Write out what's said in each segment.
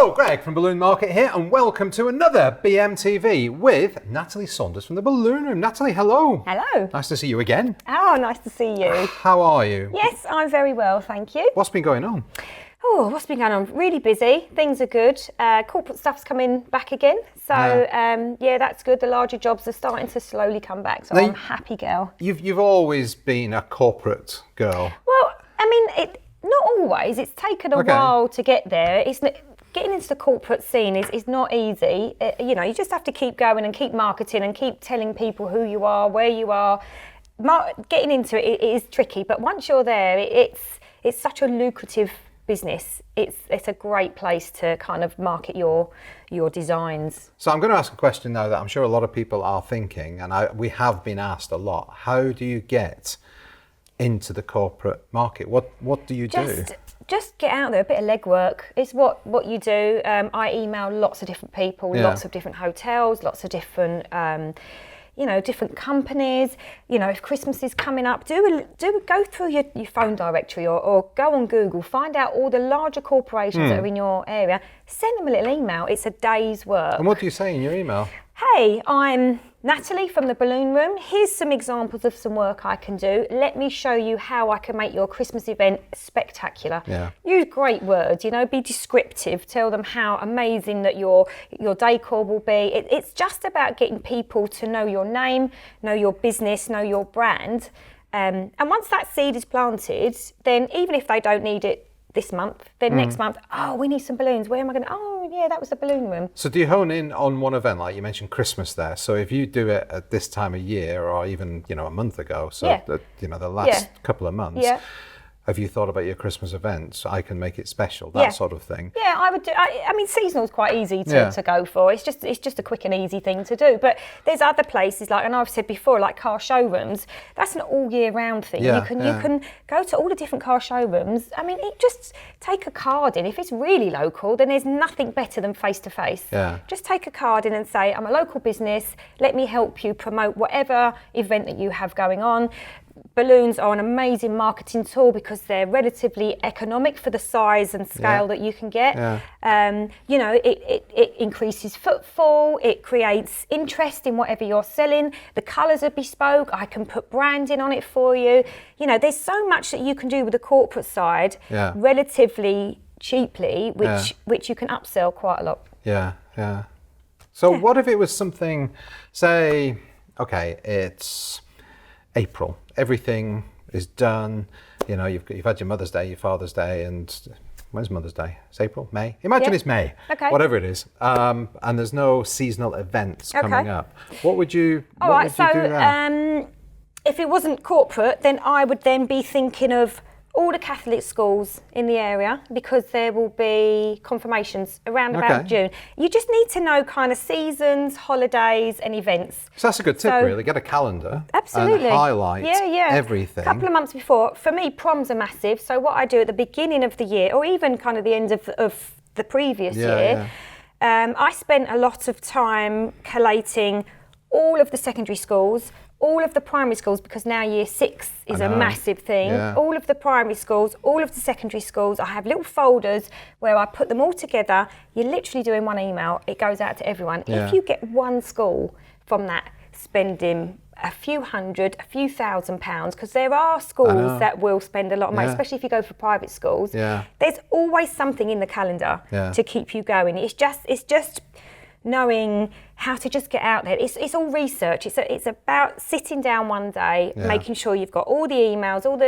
Hello, Greg from Balloon Market here, and welcome to another BMTV with Natalie Saunders from the Balloon Room. Natalie, hello. Hello. Nice to see you again. Oh, nice to see you. How are you? Yes, I'm very well, thank you. What's been going on? Oh, what's been going on? Really busy. Things are good. Corporate stuff's coming back again. So, yeah, that's good. The larger jobs are starting to slowly come back. So I'm a happy girl. You've always been a corporate girl. Well, I mean, not always. It's taken a while to get there. Getting into the corporate scene is not easy. You just have to keep going and keep marketing and keep telling people who you are, where you are. Getting into it is tricky, but once you're there, it's such a lucrative business. It's a great place to kind of market your designs. So I'm going to ask a question now that I'm sure a lot of people are thinking, and we have been asked a lot. How do you get into the corporate market? What do you do? Just get out there, a bit of legwork. It's what you do. I email lots of different people, lots of different hotels, lots of different different companies. If Christmas is coming up, go through your phone directory or go on Google, find out all the larger corporations that are in your area, send them a little email. It's a day's work. And what do you say in your email? Hey, I'm Natalie from the Balloon Room. Here's some examples of some work I can do. Let me show you how I can make your Christmas event spectacular. Yeah. Use great words, be descriptive. Tell them how amazing that your decor will be. It's just about getting people to know your name, know your business, know your brand. And once that seed is planted, then even if they don't need it this month, then next month, we need some balloons. Where am I going to? Oh, yeah, that was the Balloon Room. So do you hone in on one event, like you mentioned Christmas there? So if you do it at this time of year, or even a month ago, the last couple of months, have you thought about your Christmas events? I can make it special, that sort of thing. Yeah, I would do. I mean, seasonal is quite easy to go for. It's just a quick and easy thing to do. But there's other places, like, and I've said before, like car showrooms. That's an all year round thing. You can go to all the different car showrooms. I mean, just take a card in. If it's really local, then there's nothing better than face to face. Just take a card in and say, I'm a local business. Let me help you promote whatever event that you have going on. Balloons are an amazing marketing tool because they're relatively economic for the size and scale that you can get. It increases footfall, it creates interest in whatever you're selling. The colours are bespoke, I can put branding on it for you. There's so much that you can do with the corporate side relatively cheaply, which you can upsell quite a lot. So what if it was something, say, it's April, everything is done, you've had your Mother's Day, your Father's Day, and when's Mother's Day? It's April, May? Imagine it's May, whatever it is, and there's no seasonal events coming up. What would you do there? If it wasn't corporate, then I would then be thinking of all the Catholic schools in the area, because there will be confirmations around about June. You just need to know kind of seasons, holidays and events. So that's a good tip, really. Get a calendar and highlight everything. A couple of months before. For me, proms are massive. So what I do at the beginning of the year, or even kind of the end of the previous year, I spent a lot of time collating all of the secondary schools, all of the primary schools, because now year 6 is a massive thing. All of the primary schools, all of the secondary schools. I have little folders where I put them all together. You're literally doing one email. It goes out to everyone. If you get one school from that spending a few hundred, a few £1,000s, because there are schools that will spend a lot of money, especially if you go for private schools. There's always something in the calendar to keep you going. It's just knowing how to just get out there. It's all research. It's about sitting down one day, making sure you've got all the emails, all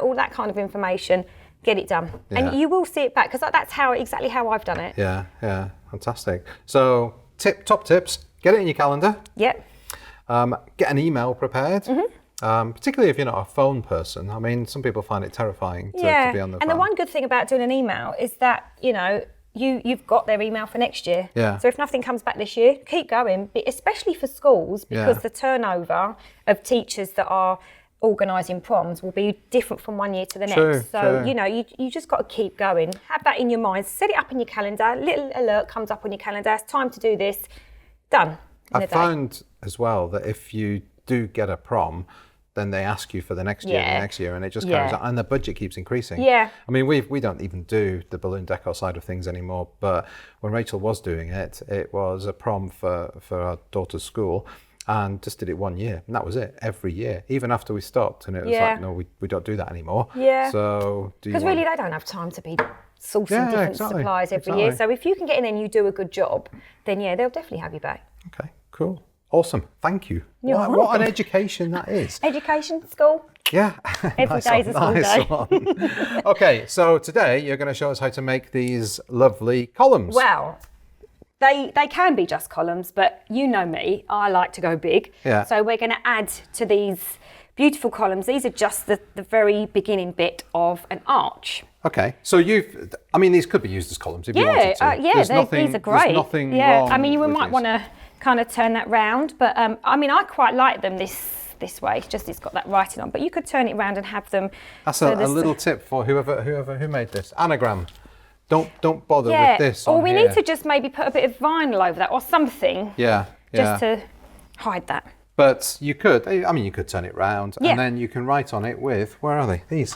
all that kind of information. Get it done, and you will see it back, because that's exactly how I've done it. Fantastic. So top tips: get it in your calendar. Get an email prepared. Particularly if you're not a phone person. I mean, some people find it terrifying to be on the phone. And the one good thing about doing an email is that you've got their email for next year. So if nothing comes back this year, keep going, especially for schools, because the turnover of teachers that are organising proms will be different from one year to the next. So, you just got to keep going. Have that in your mind. Set it up in your calendar. Little alert comes up on your calendar. It's time to do this. Done. I found as well that if you do get a prom, then they ask you for the next year, the next year, and it just carries on, and the budget keeps increasing. Yeah. I mean, we don't even do the balloon decor side of things anymore, but when Rachel was doing it, it was a prom for our daughter's school, and just did it 1 year, and that was it, every year, even after we stopped, and it was like, no, we don't do that anymore. Yeah. So because really they don't have time to be sourcing different supplies every year. So if you can get in there and you do a good job, then yeah, they'll definitely have you back. Okay, cool. Awesome. Thank you. What an education that is. Education, school. Yeah. Every day's a school day. One. Okay, so today you're going to show us how to make these lovely columns. Well, they can be just columns, but you know me, I like to go big. Yeah. So we're going to add to these beautiful columns. These are just the very beginning bit of an arch. Okay, so these could be used as columns if you wanted to. These are great. There's nothing wrong. I mean, you might want to kind of turn that round, but I quite like them this way. It's got that writing on, but you could turn it round and have them. That's a little tip for who made this. Anagram. Don't bother with this. Or we need to just maybe put a bit of vinyl over that or something. Yeah. Just to hide that. But you could turn it round and then you can write on it with, where are they? These.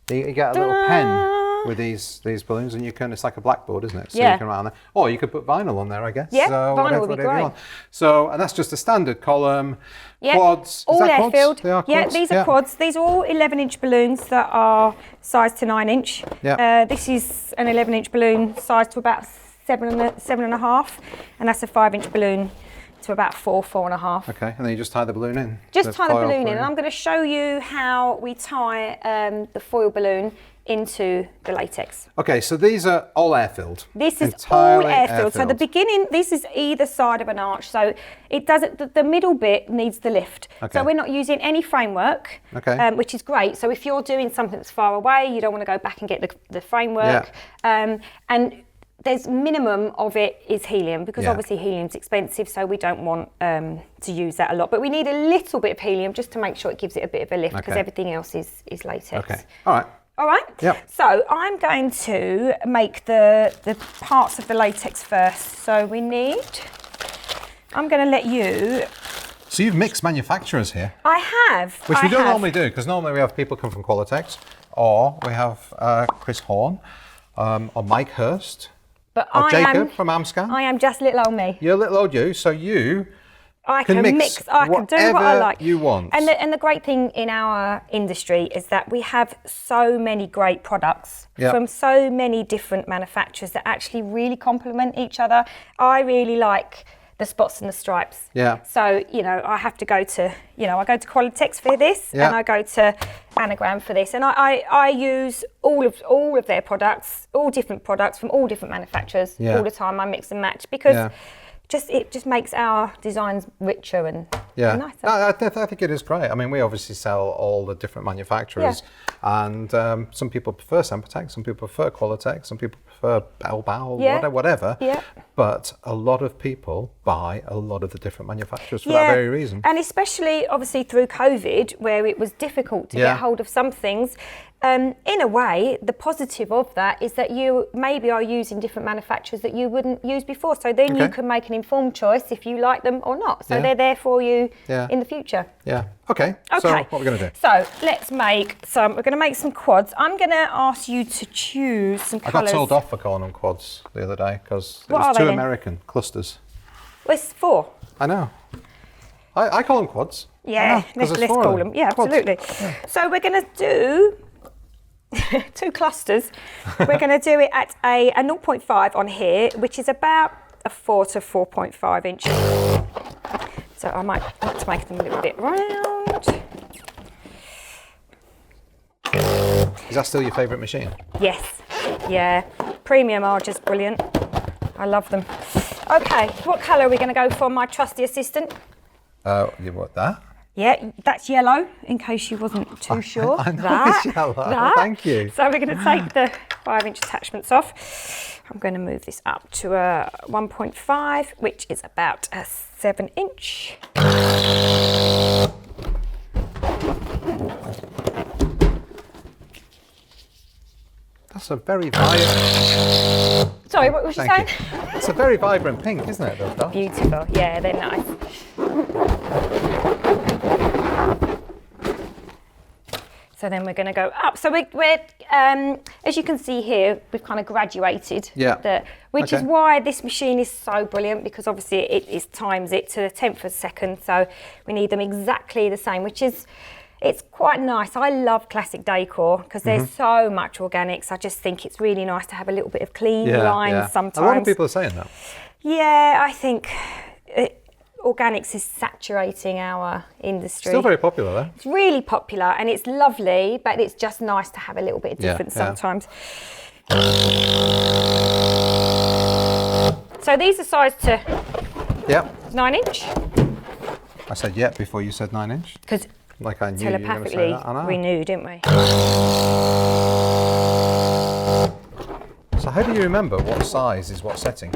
You get a little pen with these balloons, and it's like a blackboard, isn't it? So you can write on there. Or you could put vinyl on there, I guess. Yeah, so vinyl would be great. So, and that's just a standard column. Yeah. Quads. All air-filled. They are quads? Yeah, these are quads. These are all 11-inch balloons that are sized to 9-inch. Yeah. This is an 11-inch balloon sized to about 7.5, and that's a 5-inch balloon to about 4.5. Okay, and then you just tie the balloon in. Just tie the balloon in, and I'm going to show you how we tie the foil balloon into the latex. Okay, so these are all air-filled. This is all air-filled. So the beginning, this is either side of an arch. So it doesn't. The middle bit needs the lift. Okay. So we're not using any framework, which is great. So if you're doing something that's far away, you don't want to go back and get the framework. And there's minimum of it is helium, because obviously helium's expensive, so we don't want to use that a lot. But we need a little bit of helium just to make sure it gives it a bit of a lift, because everything else is latex. Okay. All right. All right. Yep. So I'm going to make the parts of the latex first. So I'm going to let you. So you've mixed manufacturers here. I have. Which we don't normally do, because normally we have people come from Qualitex, or we have Chris Horn, or Mike Hurst, or Jacob from Amscan. I am just little old me. You're little old you, so I can mix. I can do what I like. You want. And the great thing in our industry is that we have so many great products from so many different manufacturers that actually really complement each other. I really like the spots and the stripes. Yeah. So, I have to go to, I go to Qualitex for this, and I go to Anagram for this. And I use all of their products, all different products from all different manufacturers all the time. I mix and match, because it just makes our designs richer and nicer. I think it is great. I mean, we obviously sell all the different manufacturers, and some people prefer Sempertech, some people prefer Qualitex, some people prefer Bell, whatever. Yeah. But a lot of people buy a lot of the different manufacturers for that very reason. And especially, obviously, through COVID, where it was difficult to get hold of some things. In a way, the positive of that is that you maybe are using different manufacturers that you wouldn't use before. So then you can make an informed choice if you like them or not. So they're there for you in the future. Yeah. Okay. So what are we going to do? So let's make some. We're going to make some quads. I'm going to ask you to choose some colours. I got told off for calling them quads the other day because it was too American. Clusters. Well, it's 4. I know. I call them quads. Yeah, let's call them. Yeah, quads. Absolutely. Yeah. So we're going to do 2 clusters. We're going to do it at a 0.5 on here, which is about a 4 to 4.5 inch. So I might like to make them a little bit round. Is that still your favourite machine? Yes. Yeah. Premium are just brilliant. I love them. Okay, what colour are we going to go for, my trusty assistant? You want that? Yeah, that's yellow, in case you wasn't too sure. I know it's yellow. Thank you. So we're going to take the 5-inch attachments off. I'm going to move this up to a 1.5, which is about a 7-inch. That's a very vibrant... Sorry, what was you saying? It's a very vibrant pink, isn't it, though? Beautiful. Yeah, they're nice. So then we're going to go up. So we're as you can see here, we've kind of graduated. Yeah. Which is why this machine is so brilliant, because obviously it times it to the 10th of a second. So we need them exactly the same, which is, it's quite nice. I love classic Decor because there's so much organics. I just think it's really nice to have a little bit of clean lines sometimes. A lot of people are saying that. Yeah, I think organics is saturating our industry. Still very popular though. It's really popular and it's lovely, but it's just nice to have a little bit of difference sometimes. So these are sized to 9 inch. I said before you said 9 inch. Because like I knew telepathically you were gonna say that. we knew, didn't we? So how do you remember what size is what setting?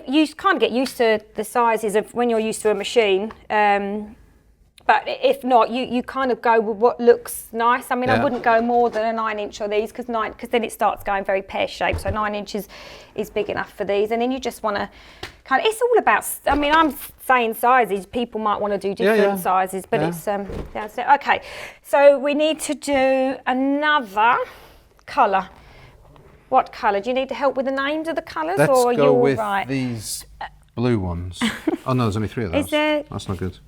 You kind of get used to the sizes of when you're used to a machine. But if not, you kind of go with what looks nice. I mean, I wouldn't go more than a 9 inch on these because then it starts going very pear-shaped. So 9 inches is big enough for these. And then you just want to kind of, it's all about, I mean, I'm saying sizes. People might want to do different sizes, but it's, that's it. Okay, so we need to do another colour. What colour? Do you need to help with the names of the colours? Let's or are go you with all right? these blue ones. Oh no, there's only 3 of those. Is there? That's not good.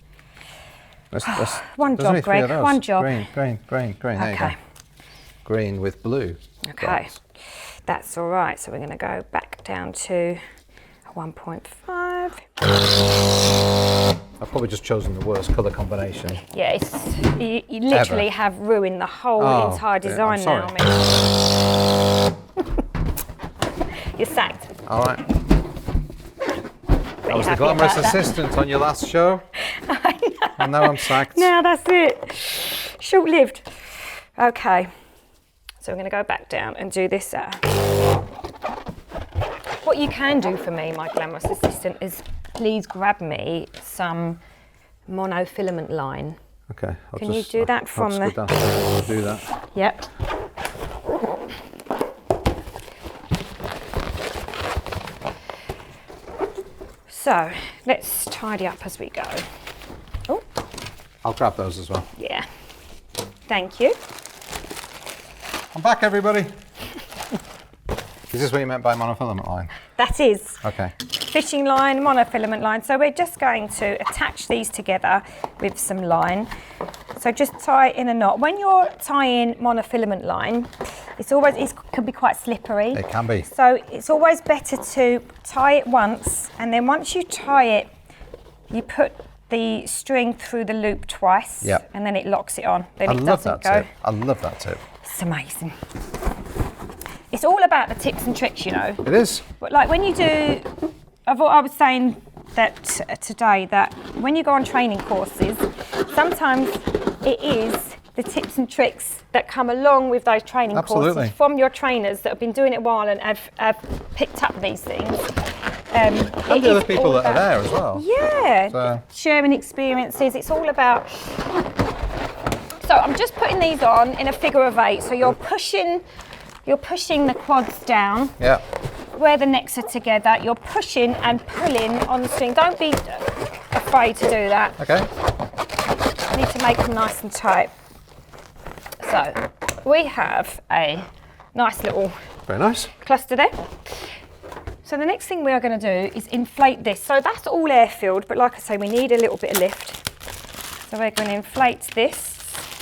One job, Greg. One job. Green. There you go. Green with blue. Okay, dots. that's all right. So we're going to go back down to a 1.5. I've probably just chosen the worst colour combination. Yeah, you literally have ruined the whole entire design now. You're sacked. All right. I was the glamorous assistant on your last show. I know. And now I'm sacked. Now that's it. Short-lived. Okay. So we're going to go back down and do this. What you can do for me, my glamorous assistant, is please grab me some monofilament line. Okay. Can you do that from the... I'll do that. Yep. So let's tidy up as we go. Oh. I'll grab those as well. Yeah. Thank you. I'm back, everybody. Is this what you meant by monofilament line? That is. Okay. Fishing line, monofilament line. So we're just going to attach these together with some line. So just tie it in a knot. When you're tying monofilament line, it can be quite slippery. It can be. So it's always better to tie it once, and then once you tie it, you put the string through the loop twice, and then it locks it on. Then it doesn't go. Tip. I love that tip. It's amazing. It's all about the tips and tricks, you know. It is. But like when you do, I was saying that today that when you go on training courses, sometimes it is the tips and tricks that come along with those training courses from your trainers that have been doing it a while and have picked up these things. And the other people that are there as well. Yeah, so. Sharing experiences. It's all about. So I'm just putting these on in a figure of 8. So you're pushing the quads down. Yeah. Where the necks are together, you're pushing and pulling on the string. Don't be afraid to do that. Okay. You need to make them nice and tight. So we have a nice little cluster there. So the next thing we are going to do is inflate this. So that's all air-filled, but like I say, we need a little bit of lift. So we're going to inflate this.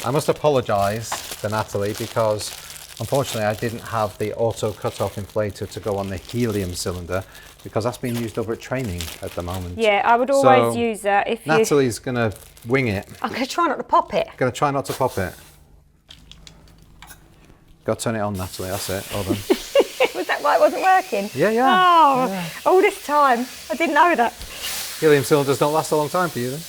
I must apologise to Natalie because unfortunately I didn't have the auto cut-off inflator to go on the helium cylinder because that's being used over at training at the moment. Yeah, I would always use that. If Natalie's going to wing it. I'm going to try not to pop it. Going to try not to pop it. Got to turn it on, Natalie, that's it. Hold on. Was that why it wasn't working? Yeah. Oh, all this time. I didn't know that. Helium cylinders don't last a long time for you then?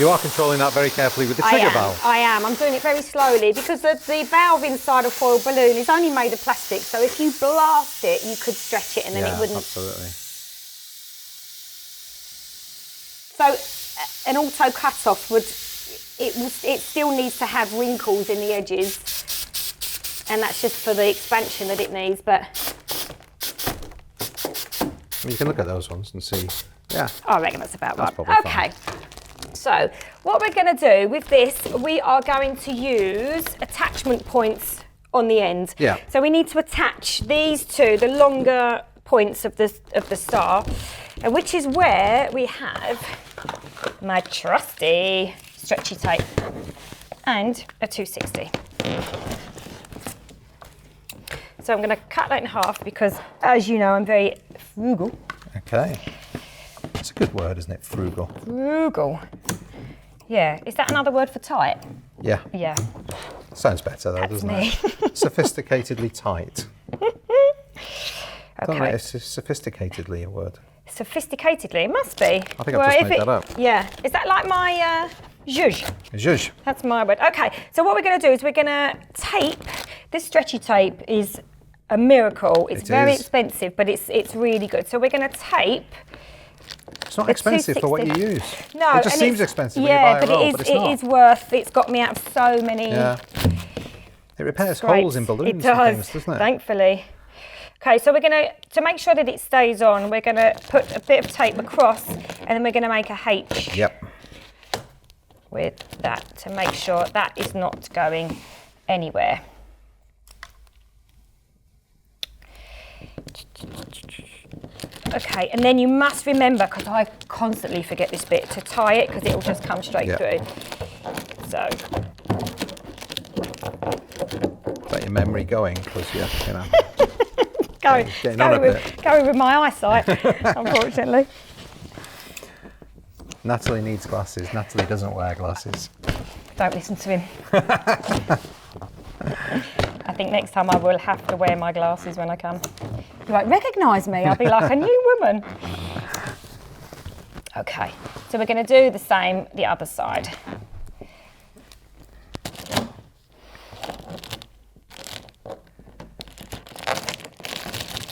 You are controlling that very carefully with the trigger valve. I am. I'm doing it very slowly because the valve inside a foil balloon is only made of plastic. So if you blast it, you could stretch it and then it wouldn't. Absolutely. So an auto cut-off it still needs to have wrinkles in the edges, and that's just for the expansion that it needs. But You can look at those ones and see. Yeah. I reckon that's about right. Probably okay. Fine. So what we're going to do with this, we are going to use attachment points on the end. Yeah. So we need to attach these two, the longer points of the star, and which is where we have my trusty stretchy tape and a 260. So I'm going to cut that in half because, as you know, I'm very frugal. Okay. It's a good word, isn't it? Frugal. Frugal. Yeah. Is that another word for tight? Yeah. Yeah. Sounds better though, doesn't it? Sophisticatedly tight. Okay. It's sophisticatedly a word. Sophisticatedly, it must be. I think I've just made that up. Yeah. Is that like my zhuzh? Zhuzh. That's my word. Okay. So what we're going to do is we're going to tape. This stretchy tape is a miracle. It's very expensive, but it's really good. So we're going to tape. It's not expensive for what you use. No, it just seems expensive when you buy a roll, but it's not. It is worth. It's got me out of so many. Yeah. It repairs scrapes. Holes in balloons. It does, and things, doesn't it? Thankfully. Okay, so we're going to make sure that it stays on, we're going to put a bit of tape across, and then we're going to make a H. Yep. With that to make sure that is not going anywhere. Okay, and then you must remember, because I constantly forget this bit, to tie it because it will just come straight through. So. Is that your memory going? Because you know. Going with my eyesight, unfortunately. Natalie needs glasses. Natalie doesn't wear glasses. Don't listen to him. I think next time I will have to wear my glasses when I come. You won't recognise me. I'll be like a new woman. Okay, so we're going to do the same the other side.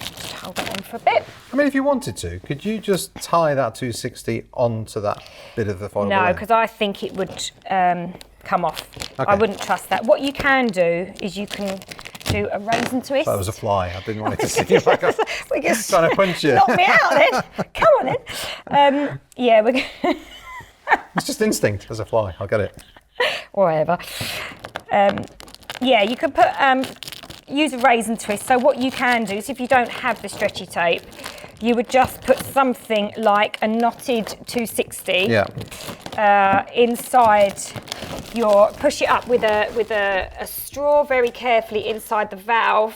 Just hold that on for a bit. I mean, if you wanted to, could you just tie that 260 onto that bit of the foil? No, because I think it would come off. Okay. I wouldn't trust that. What you can do is you can do a raisin twist. That was a fly. I didn't want it to see you back up. We're just trying to punch you. Knock me out then. Come on then. Yeah, we're It's just instinct as a fly. I'll get it. Whatever. Yeah, you could put use a raisin twist. So what you can do is if you don't have the stretchy tape, you would just put something like a knotted 260 inside push it up with a straw very carefully inside the valve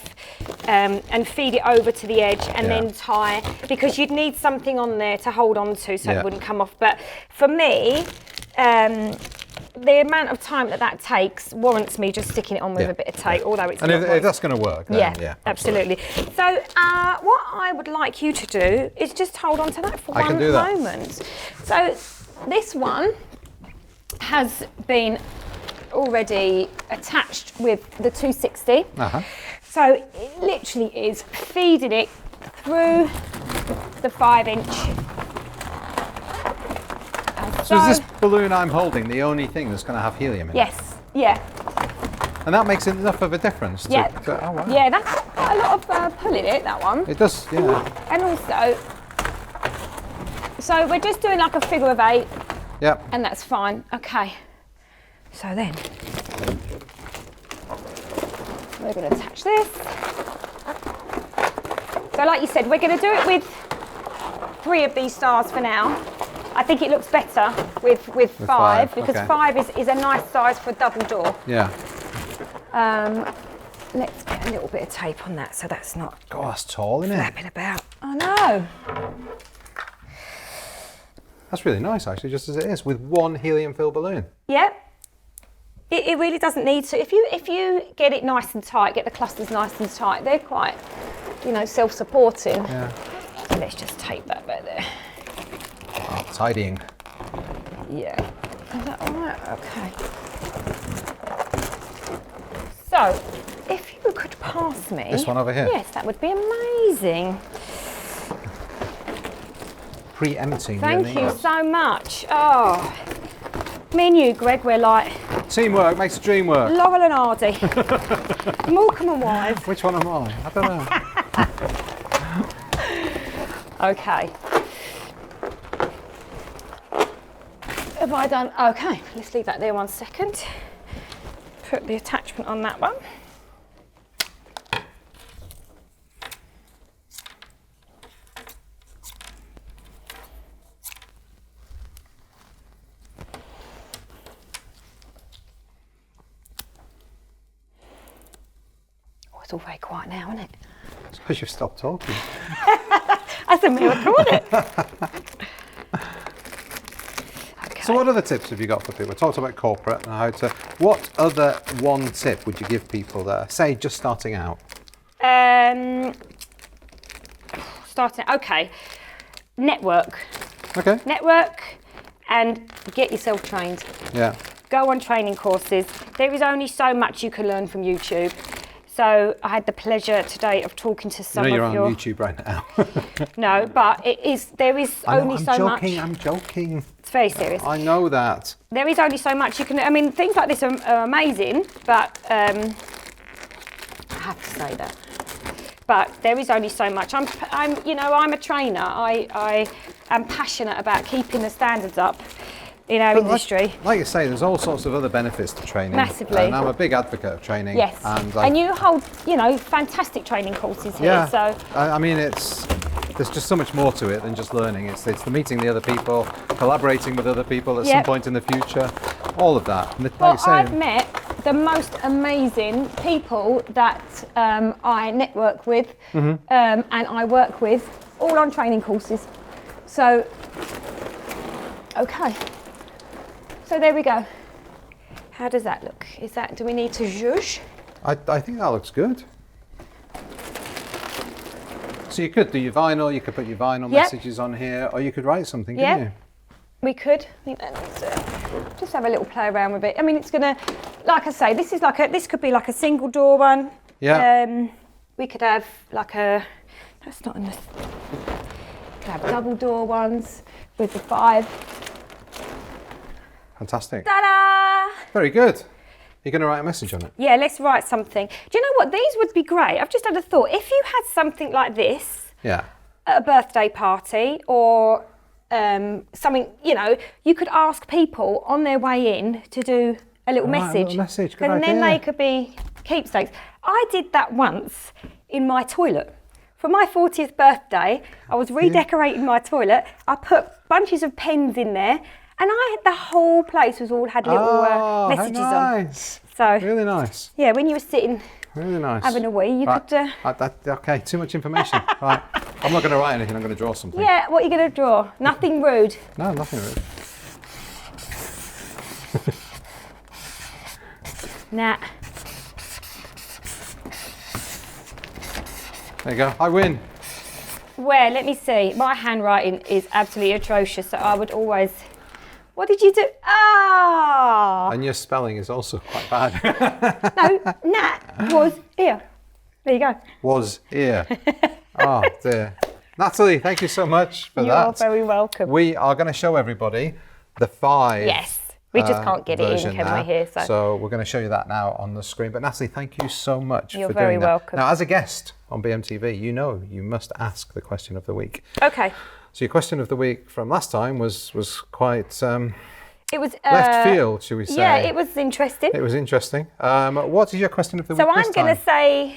and feed it over to the edge and then tie, because you'd need something on there to hold on to so it wouldn't come off. But for me, the amount of time that takes warrants me just sticking it on with a bit of tape, although it's and if that's going to work, then yeah, absolutely. So what I would like you to do is just hold on to that for one moment. So this one has been already attached with the 260. So it literally is feeding it through the 5-inch. So is this balloon I'm holding the only thing that's going to have helium in it? Yes, yeah. And that makes enough of a difference? Yeah, oh, wow. Yeah, that's quite a lot of pull in it, that one. It does, yeah. And also, so we're just doing like a figure of 8. Yep. And that's fine. Okay. So then, we're going to attach this. So like you said, we're going to do it with 3 of these stars for now. I think it looks better with 5 because 5 is a nice size for a double door. Yeah. Let's get a little bit of tape on that so that's not that's tall, isn't it? flapping about. I know. That's really nice, actually, just as it is, with one helium-filled balloon. Yep. It really doesn't need to. If you get it nice and tight, get the clusters nice and tight, they're quite, self-supporting. Yeah. So let's just tape that bit there. Oh, tidying. Yeah. Is that all right? Okay. So, if you could pass me... This one over here? Yes, that would be amazing. Preempting. Thank you so much. Oh, me and you, Greg, we're like... Teamwork makes the dream work. Laurel and Hardy. Morecambe and Wise. Which one am I? I don't know. Okay. Have I done? Okay, let's leave that there 1 second. Put the attachment on that one. Oh, it's all very quiet now, isn't it? I suppose you've stopped talking. That's a miracle, isn't it? So what other tips have you got for people? We talked about corporate and how to... What other one tip would you give people that are, say, just starting out? Okay. Network. Okay. Network and get yourself trained. Yeah. Go on training courses. There is only so much you can learn from YouTube. So I had the pleasure today of talking to some of your... you're on YouTube right now. No, but there is only so much. I'm joking. It's very serious. I know that. There is only so much you can... I mean, things like this are amazing, but I have to say that. But there is only so much. I'm a trainer. I am passionate about keeping the standards up in our industry. Like you say, there's all sorts of other benefits to training. Massively. And I'm a big advocate of training. Yes. And you hold, fantastic training courses here. Yeah. So I mean, there's just so much more to it than just learning. It's the meeting the other people, collaborating with other people at some point in the future, all of that. And I've met the most amazing people that I network with and I work with, all on training courses. So, okay. So there we go. How does that look? Do we need to zhuzh? I think that looks good. So you could do your vinyl, you could put your vinyl messages on here, or you could write something, couldn't you? We could. I think let's just have a little play around with it. I mean, it's gonna, like I say, this could be like a single door one. Yeah. We could have that's not enough. We could have double door ones with the 5. Fantastic. Ta-da! Very good. You're going to write a message on it? Yeah, let's write something. Do you know what? These would be great. I've just had a thought. If you had something like this at a birthday party or something, you could ask people on their way in to do a little message. A little message. Good and idea. then they could be keepsakes. I did that once in my toilet. For my 40th birthday, I was redecorating my toilet. I put bunches of pens in there. And the whole place had little messages nice. on. So really nice. Yeah, when you were sitting, really nice, having a wee, you could. Okay, too much information. Right, I'm not going to write anything. I'm going to draw something. Yeah, what are you going to draw? Nothing rude. No, nothing rude. Nat. There you go. I win. Well, let me see. My handwriting is absolutely atrocious, so I would always. What did you do? Ah! And your spelling is also quite bad. No, Nat was here. There you go. Was here. Oh dear. Natalie, thank you so much for that. You're very welcome. We are going to show everybody the 5. Yes. We just can't get it in, can we, here? So we're going to show you that now on the screen. But Natalie, thank you so much You're for very doing that. welcome. Now, as a guest on BMTV, you must ask the question of the week. Okay. So your question of the week from last time was quite it was left field, should we say? Yeah, it was interesting. It was interesting. What is your question of the week So this I'm going to say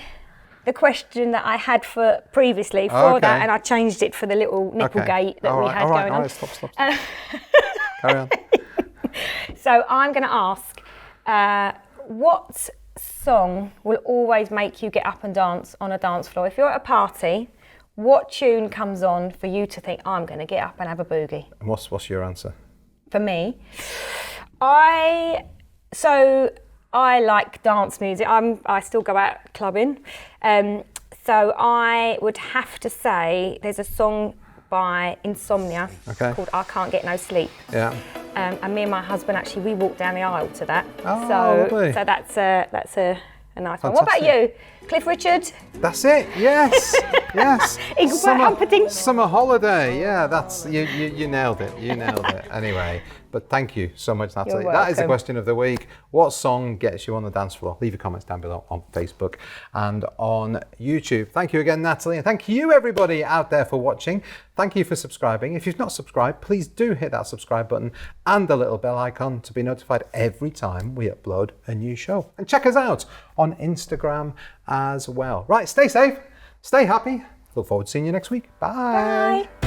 the question that I had for previously for that, and I changed it for the little nipple gate that we had going on. All right, stop. Carry on. So I'm going to ask, what song will always make you get up and dance on a dance floor? If you're at a party, what tune comes on for you to think, I'm going to get up and have a boogie? And what's your answer? For me, I like dance music. I still go out clubbing. So I would have to say there's a song by Insomnia called I Can't Get No Sleep. Yeah. And me and my husband actually, we walked down the aisle to that. Oh, lovely. So that's a nice one. What about you? Cliff Richard. That's it. Yes, yes. Humperdinck. Summer holiday. Yeah, that's you nailed it. You nailed it. Anyway, but thank you so much, Natalie. You're That is the welcome. question of the week. What song gets you on the dance floor? Leave your comments down below on Facebook and on YouTube. Thank you again, Natalie, and thank you everybody out there for watching. Thank you for subscribing. If you've not subscribed, please do hit that subscribe button and the little bell icon to be notified every time we upload a new show. And check us out on Instagram as well. Right, stay safe, stay happy. Look forward to seeing you next week. Bye. Bye.